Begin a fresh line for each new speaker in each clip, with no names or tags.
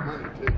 money too.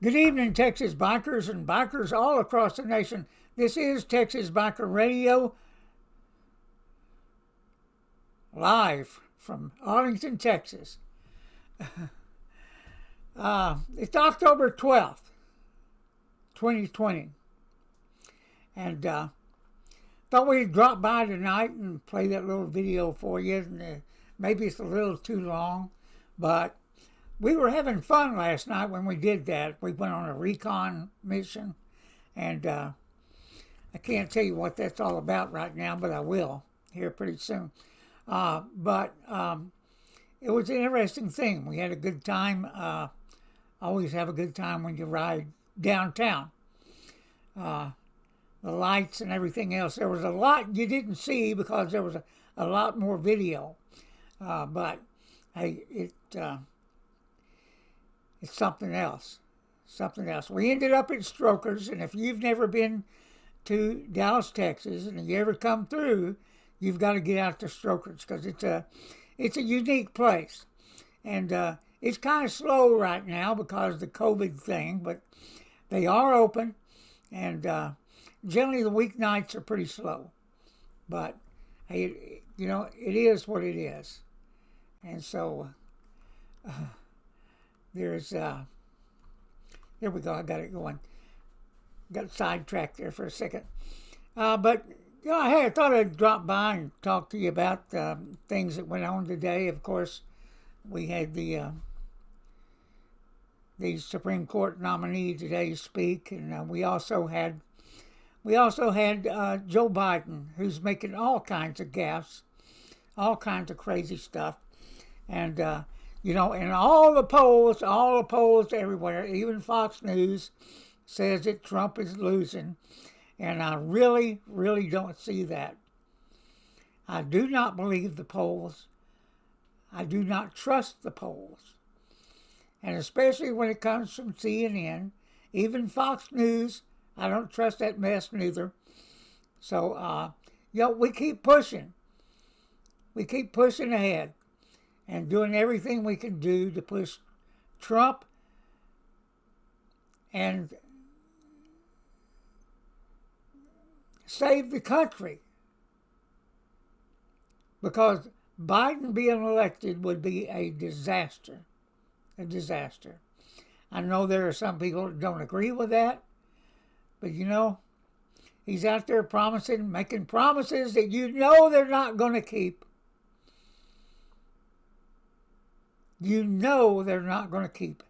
Good evening, Texas bikers and bikers all across the nation. This is Texas Biker Radio, live from Arlington, Texas. It's October 12th, 2020. And thought we'd drop by tonight and play that little video for you. And, maybe it's a little too long, but we were having fun last night when we did that. We went on a RECON mission, and I can't tell you what that's all about right now, but I will here pretty soon. But it was an interesting thing. We had a good time. Always have a good time when you ride downtown. The lights and everything else. There was a lot you didn't see because there was a lot more video. But hey, it's something else. Something else. We ended up at Strokers, and if you've never been to Dallas, Texas, and you ever come through, you've got to get out to Strokers because it's a unique place. And it's kind of slow right now because of the COVID thing, but they are open, and generally the weeknights are pretty slow. But hey, it is what it is. And so there's there we go. I got it going. Got sidetracked there for a second. But hey, I thought I'd drop by and talk to you about things that went on today. Of course, we had the Supreme Court nominee today speak, and we also had Joe Biden, who's making all kinds of gaffes, all kinds of crazy stuff, and and all the polls everywhere, even Fox News says that Trump is losing, and I really, really don't see that. I do not believe the polls. I do not trust the polls. And especially when it comes from CNN, even Fox News, I don't trust that mess neither. So, we keep pushing. We keep pushing ahead and doing everything we can do to push Trump and save the country. Because Biden being elected would be a disaster. A disaster. I know there are some people that don't agree with that, but he's out there making promises that they're not going to keep. They're not going to keep.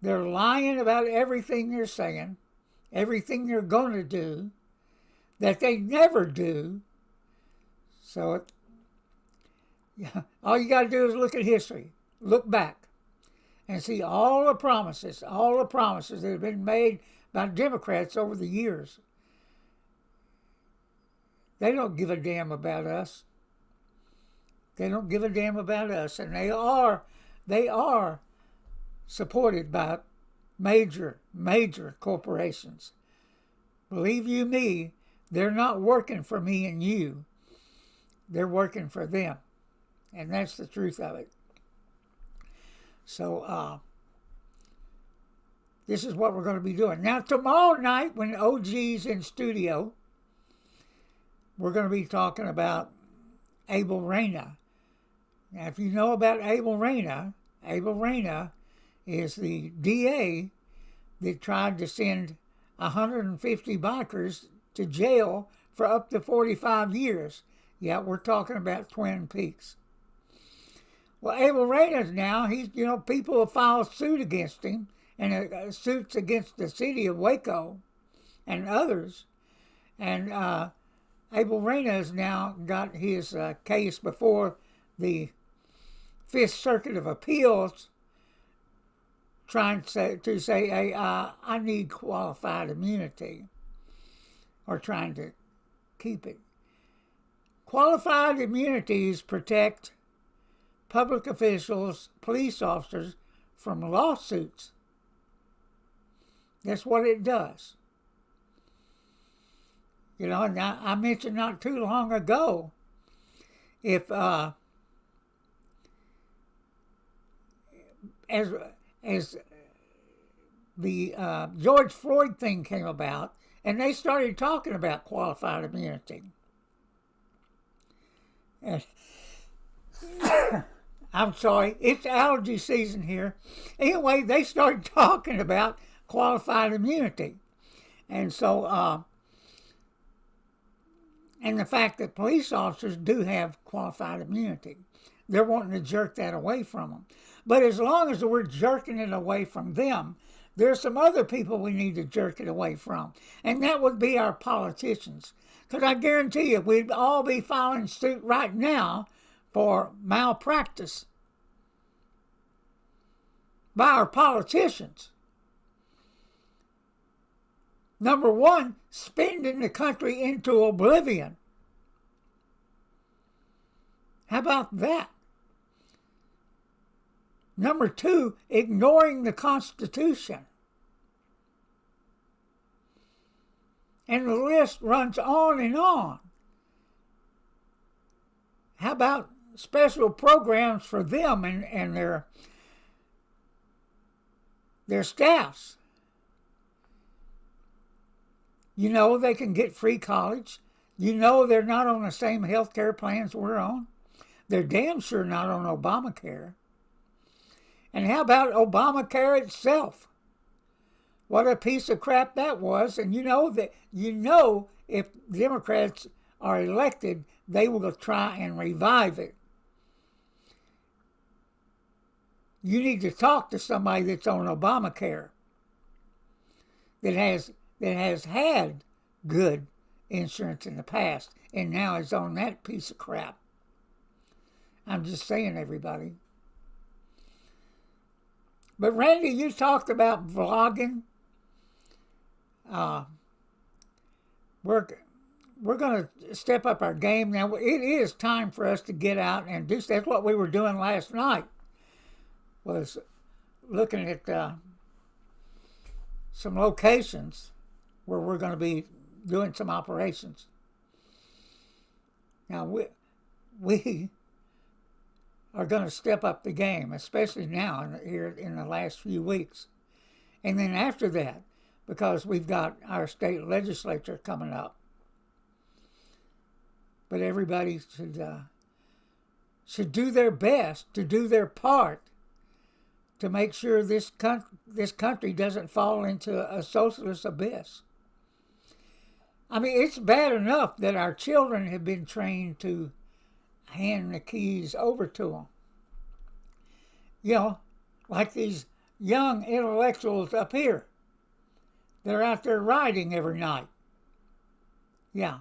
They're lying about everything they're saying, everything they're going to do, that they never do. So all you got to do is look at history. Look back and see all the promises that have been made by Democrats over the years. They don't give a damn about us. They don't give a damn about us, and they are supported by major corporations. Believe you me, they're not working for me and you. They're working for them, and that's the truth of it. So this is what we're going to be doing. Now, tomorrow night when OG's in studio, we're going to be talking about Abel Reyna. Now, if you know about Abel Reyna is the DA that tried to send 150 bikers to jail for up to 45 years. Yeah, we're talking about Twin Peaks. Well, Abel Reyna's now, people have filed suit against him, and suits against the city of Waco and others. And Abel Reyna has now got his case before the Fifth Circuit of Appeals, trying to say, hey, I need qualified immunity, or trying to keep it. Qualified immunities protect public officials, police officers from lawsuits. That's what it does. And I mentioned not too long ago, if as the George Floyd thing came about, and they started talking about qualified immunity. And I'm sorry, it's allergy season here. Anyway, they started talking about qualified immunity. And so, and the fact that police officers do have qualified immunity. They're wanting to jerk that away from them. But as long as we're jerking it away from them, there's some other people we need to jerk it away from. And that would be our politicians. Because I guarantee you, we'd all be filing suit right now for malpractice by our politicians. Number one, spending the country into oblivion. How about that? Number two, ignoring the Constitution. And the list runs on and on. How about special programs for them and their staffs? You know they can get free college. You know they're not on the same health care plans we're on. They're damn sure not on Obamacare. And how about Obamacare itself? What a piece of crap that was. And you know if Democrats are elected, they will try and revive it. You need to talk to somebody that's on Obamacare that has had good insurance in the past and now is on that piece of crap. I'm just saying, everybody. But Randy, you talked about vlogging. We're going to step up our game now. It is time for us to get out and do. That's what we were doing last night. Was looking at some locations where we're going to be doing some operations. Now we are going to step up the game, especially now here in the last few weeks. And then after that, because we've got our state legislature coming up. But everybody should do their best to do their part to make sure this country doesn't fall into a socialist abyss. I mean, it's bad enough that our children have been trained to hand the keys over to them. You know, like these young intellectuals up here. They're out there riding every night. Yeah.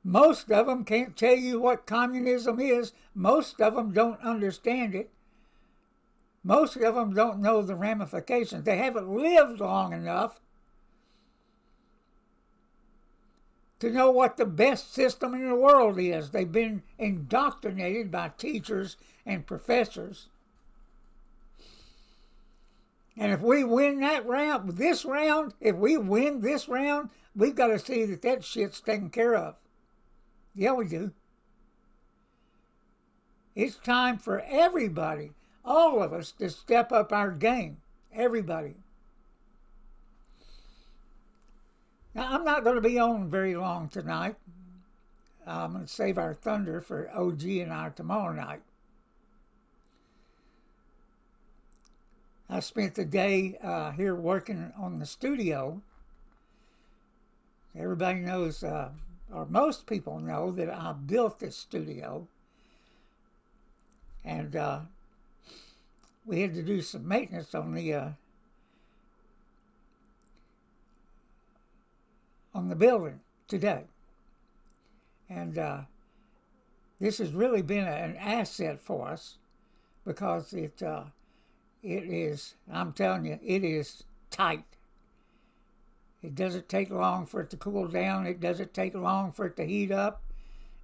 Most of them can't tell you what communism is. Most of them don't understand it. Most of them don't know the ramifications. They haven't lived long enough to know what the best system in the world is. They've been indoctrinated by teachers and professors. And if we win if we win this round, we've got to see that shit's taken care of. Yeah, we do. It's time for everybody, all of us, to step up our game. Everybody. Now, I'm not going to be on very long tonight. I'm going to save our thunder for OG and I tomorrow night. I spent the day here working on the studio. Everybody knows, or most people know, that I built this studio. And we had to do some maintenance on the building today. And this has really been an asset for us because it is, I'm telling you, it is tight. It doesn't take long for it to cool down. It doesn't take long for it to heat up.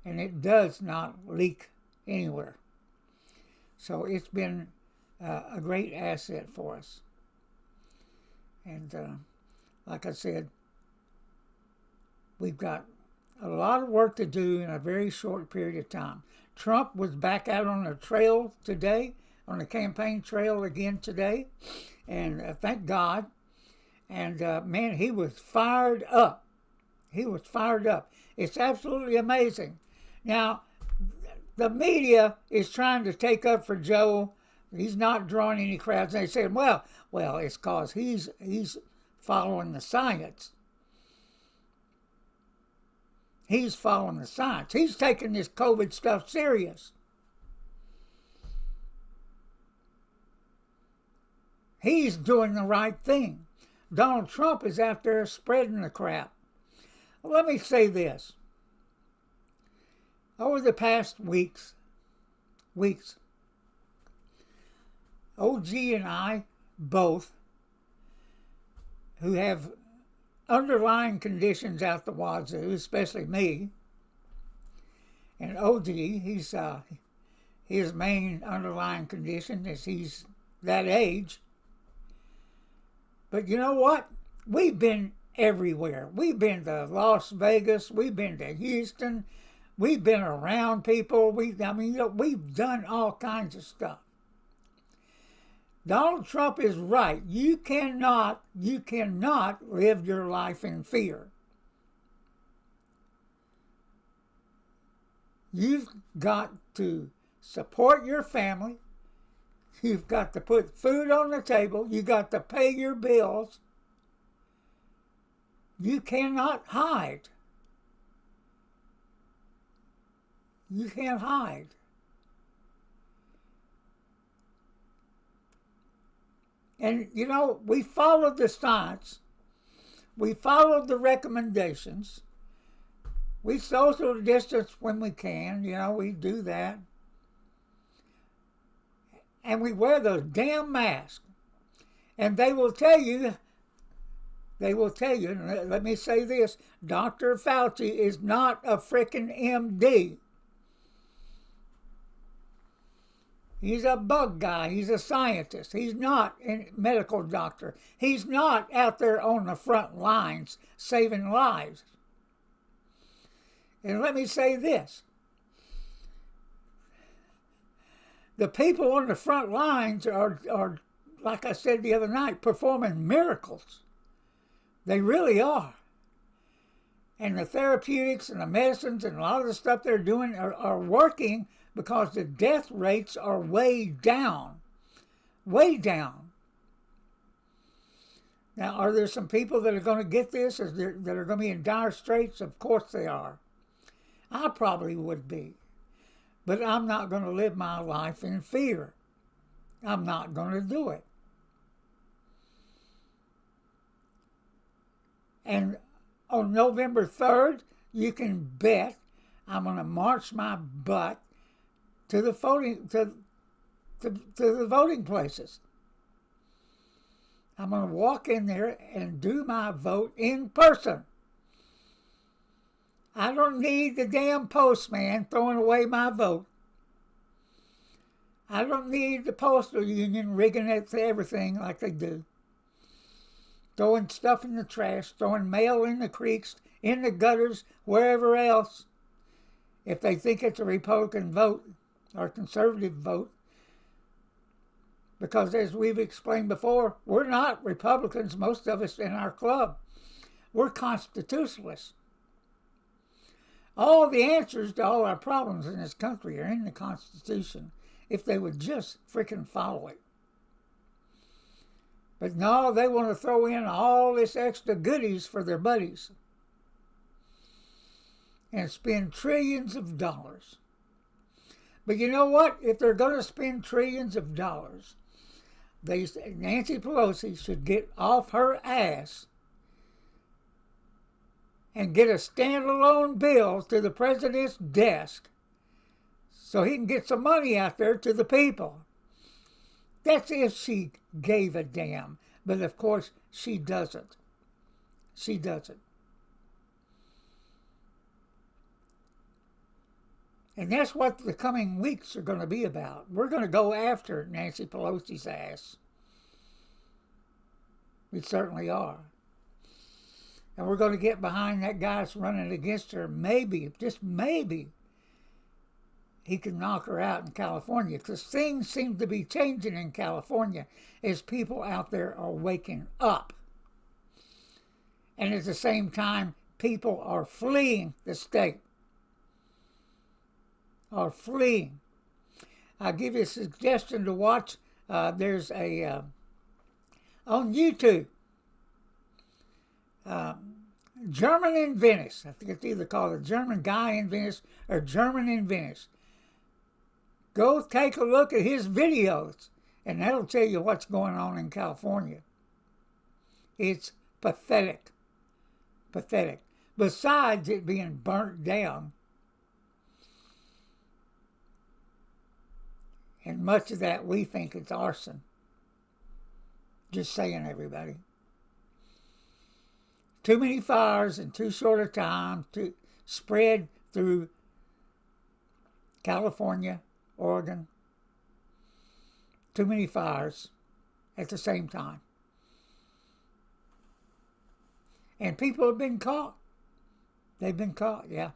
And it does not leak anywhere. So it's been a great asset for us. And like I said, we've got a lot of work to do in a very short period of time. Trump was back out on the trail today. on the campaign trail again today, and thank God. And man, he was fired up. He was fired up. It's absolutely amazing. Now, the media is trying to take up for Joe. He's not drawing any crowds. They said, well, it's because he's following the science. He's following the science. He's taking this COVID stuff serious. He's doing the right thing. Donald Trump is out there spreading the crap. Well, let me say this. Over the past weeks, OG and I both, who have underlying conditions out the wazoo, especially me, and OG, his main underlying condition is he's that age. But you know what? We've been everywhere. We've been to Las Vegas. We've been to Houston. We've been around people. We've done all kinds of stuff. Donald Trump is right. You cannot live your life in fear. You've got to support your family. You've got to put food on the table. You've got to pay your bills. You cannot hide. You can't hide. And, you know, we followed the science. We followed the recommendations. We social distance when we can. You know, we do that. And we wear those damn masks. And they will tell you, and let me say this, Dr. Fauci is not a frickin' MD. He's a bug guy. He's a scientist. He's not a medical doctor. He's not out there on the front lines saving lives. And let me say this. The people on the front lines are, like I said the other night, performing miracles. They really are. And the therapeutics and the medicines and a lot of the stuff they're doing are working because the death rates are way down. Way down. Now, are there some people that are going to get this, that are going to be in dire straits? Of course they are. I probably would be. But I'm not going to live my life in fear. I'm not going to do it. And on November 3rd, you can bet I'm going to march my butt to the voting to the voting places. I'm going to walk in there and do my vote in person. I don't need the damn postman throwing away my vote. I don't need the postal union rigging it to everything like they do. Throwing stuff in the trash, throwing mail in the creeks, in the gutters, wherever else. If they think it's a Republican vote or conservative vote. Because as we've explained before, we're not Republicans, most of us in our club. We're constitutionalists. All the answers to all our problems in this country are in the Constitution if they would just frickin' follow it. But no, they want to throw in all this extra goodies for their buddies and spend trillions of dollars. But you know what? If they're going to spend trillions of dollars, Nancy Pelosi should get off her ass and get a standalone bill to the president's desk so he can get some money out there to the people. That's if she gave a damn. But of course, she doesn't. She doesn't. And that's what the coming weeks are going to be about. We're going to go after Nancy Pelosi's ass. We certainly are. And we're going to get behind that guy that's running against her. Maybe, just maybe, he can knock her out in California, because things seem to be changing in California as people out there are waking up. And at the same time, people are fleeing the state. Are fleeing. I'll give you a suggestion to watch. There's a on YouTube, German in Venice. I think it's either called a German guy in Venice or German in Venice. Go take a look at his videos, and that'll tell you what's going on in California. It's pathetic. Pathetic. Besides it being burnt down, and much of that we think it's arson. Just saying, everybody. Too many fires in too short a time to spread through California, Oregon. Too many fires at the same time. And people have been caught. They've been caught, yeah.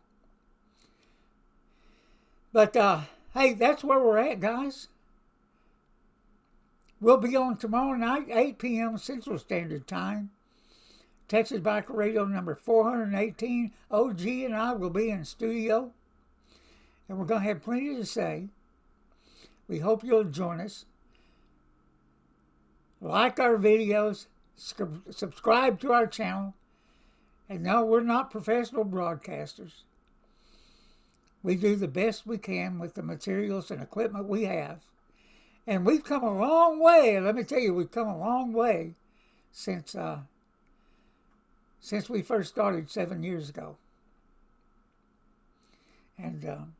But, hey, that's where we're at, guys. We'll be on tomorrow night, 8 p.m. Central Standard Time. Texas Biker Radio number 418. OG and I will be in studio. And we're going to have plenty to say. We hope you'll join us. Like our videos. Subscribe to our channel. And no, we're not professional broadcasters. We do the best we can with the materials and equipment we have. And we've come a long way. Let me tell you, we've come a long way since we first started 7 years ago. And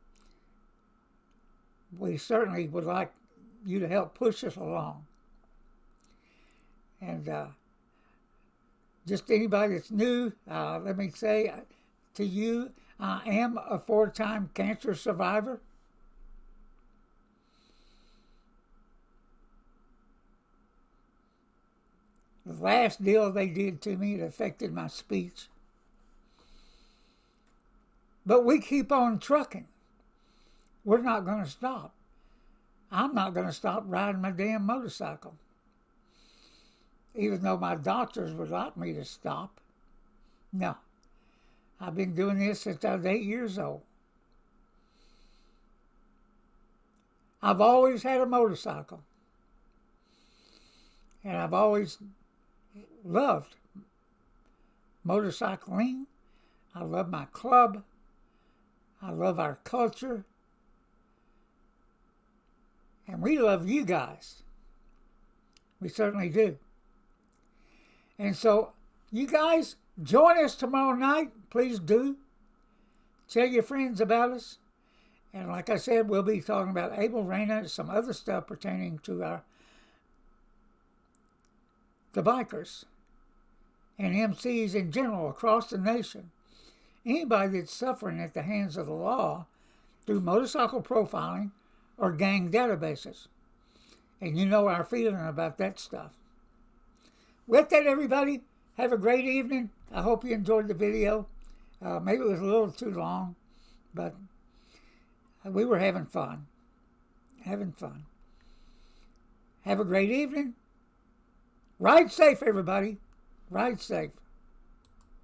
we certainly would like you to help push us along. And just anybody that's new, let me say to you, I am a 4-time cancer survivor. The last deal they did to me, it affected my speech. But we keep on trucking. We're not going to stop. I'm not going to stop riding my damn motorcycle. Even though my doctors would like me to stop. No. I've been doing this since I was 8 years old. I've always had a motorcycle. And I've always loved motorcycling. I love my club. I love our culture. And we love you guys. We certainly do. And so, you guys, join us tomorrow night. Please do. Tell your friends about us. And like I said, we'll be talking about Abel Reyna and some other stuff pertaining to the bikers and MCs in general across the nation. Anybody that's suffering at the hands of the law through motorcycle profiling or gang databases. And you know our feeling about that stuff. With that, everybody, have a great evening. I hope you enjoyed the video. Maybe it was a little too long, but we were having fun. Having fun. Have a great evening. Ride safe, everybody. Ride safe.